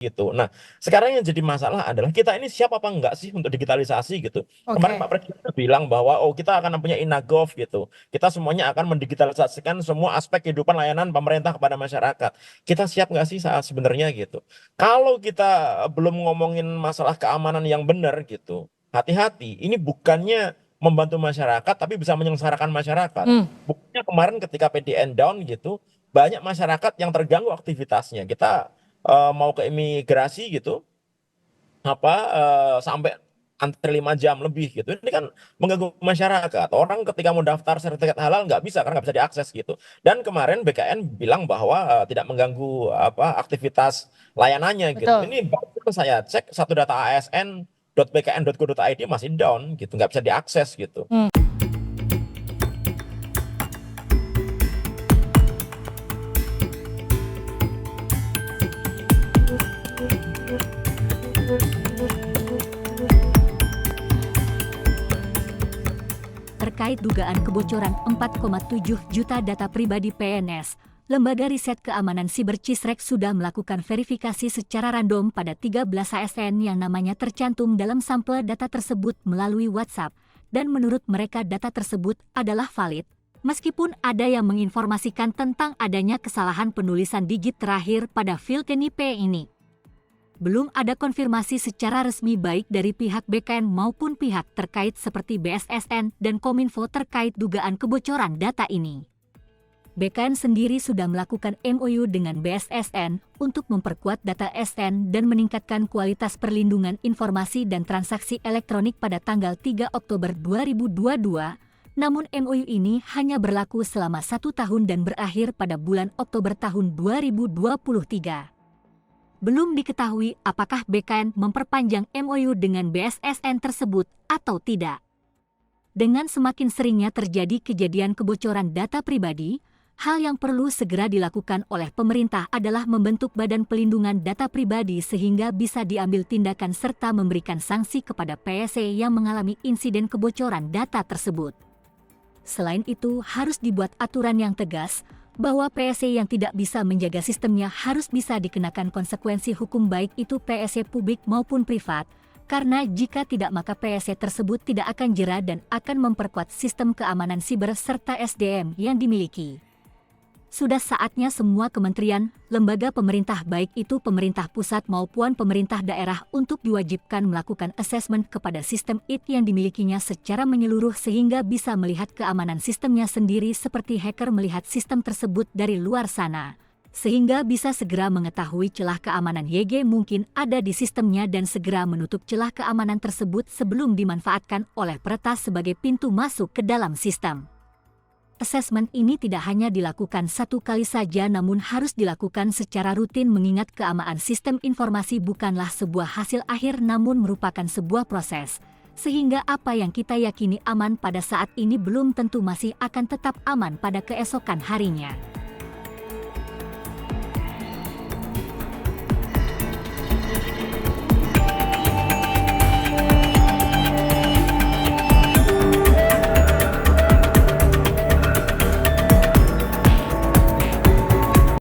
gitu. Nah, sekarang yang jadi masalah adalah kita ini siap apa enggak sih untuk digitalisasi gitu. Kemarin Oke. Pak Presiden bilang bahwa oh kita akan punya Inagov gitu. Kita semuanya akan mendigitalisasikan semua aspek kehidupan layanan pemerintah kepada masyarakat. Kita siap nggak sih saat sebenarnya gitu. Kalau kita belum ngomongin masalah keamanan yang benar gitu, hati-hati. Ini bukannya membantu masyarakat tapi bisa menyengsarakan masyarakat. Hmm. Buktinya kemarin ketika PDN down gitu, banyak masyarakat yang terganggu aktivitasnya. Kita mau ke imigrasi gitu sampai antri 5 jam lebih gitu ini kan mengganggu masyarakat orang ketika mau daftar sertifikat halal nggak bisa karena nggak bisa diakses gitu dan kemarin BKN bilang bahwa tidak mengganggu aktivitas layanannya gitu Betul. ini baru saya cek satu data ASN .bkn.go.id masih down gitu nggak bisa diakses gitu. Hmm. Terkait dugaan kebocoran 4,7 juta data pribadi PNS, Lembaga Riset Keamanan Siber Cisrek sudah melakukan verifikasi secara random pada 13 ASN yang namanya tercantum dalam sampel data tersebut melalui WhatsApp, dan menurut mereka data tersebut adalah valid. Meskipun ada yang menginformasikan tentang adanya kesalahan penulisan digit terakhir pada file KNIP ini. Belum ada konfirmasi secara resmi baik dari pihak BKN maupun pihak terkait seperti BSSN dan Kominfo terkait dugaan kebocoran data ini. BKN sendiri sudah melakukan MOU dengan BSSN untuk memperkuat data SN dan meningkatkan kualitas perlindungan informasi dan transaksi elektronik pada tanggal 3 Oktober 2022, namun MOU ini hanya berlaku selama 1 tahun dan berakhir pada bulan Oktober tahun 2023. Belum diketahui apakah BKN memperpanjang MOU dengan BSSN tersebut atau tidak. Dengan semakin seringnya terjadi kejadian kebocoran data pribadi, hal yang perlu segera dilakukan oleh pemerintah adalah membentuk Badan Pelindungan Data Pribadi sehingga bisa diambil tindakan serta memberikan sanksi kepada PSE yang mengalami insiden kebocoran data tersebut. Selain itu, harus dibuat aturan yang tegas bahwa PSE yang tidak bisa menjaga sistemnya harus bisa dikenakan konsekuensi hukum baik itu PSE publik maupun privat, karena jika tidak maka PSE tersebut tidak akan jera dan akan memperkuat sistem keamanan siber serta SDM yang dimiliki. Sudah saatnya semua kementerian, lembaga pemerintah baik itu pemerintah pusat maupun pemerintah daerah untuk diwajibkan melakukan asesmen kepada sistem IT yang dimilikinya secara menyeluruh sehingga bisa melihat keamanan sistemnya sendiri seperti hacker melihat sistem tersebut dari luar sana. Sehingga bisa segera mengetahui celah keamanan YG mungkin ada di sistemnya dan segera menutup celah keamanan tersebut sebelum dimanfaatkan oleh peretas sebagai pintu masuk ke dalam sistem. Asesmen ini tidak hanya dilakukan satu kali saja namun harus dilakukan secara rutin mengingat keamanan sistem informasi bukanlah sebuah hasil akhir namun merupakan sebuah proses. Sehingga apa yang kita yakini aman pada saat ini belum tentu masih akan tetap aman pada keesokan harinya.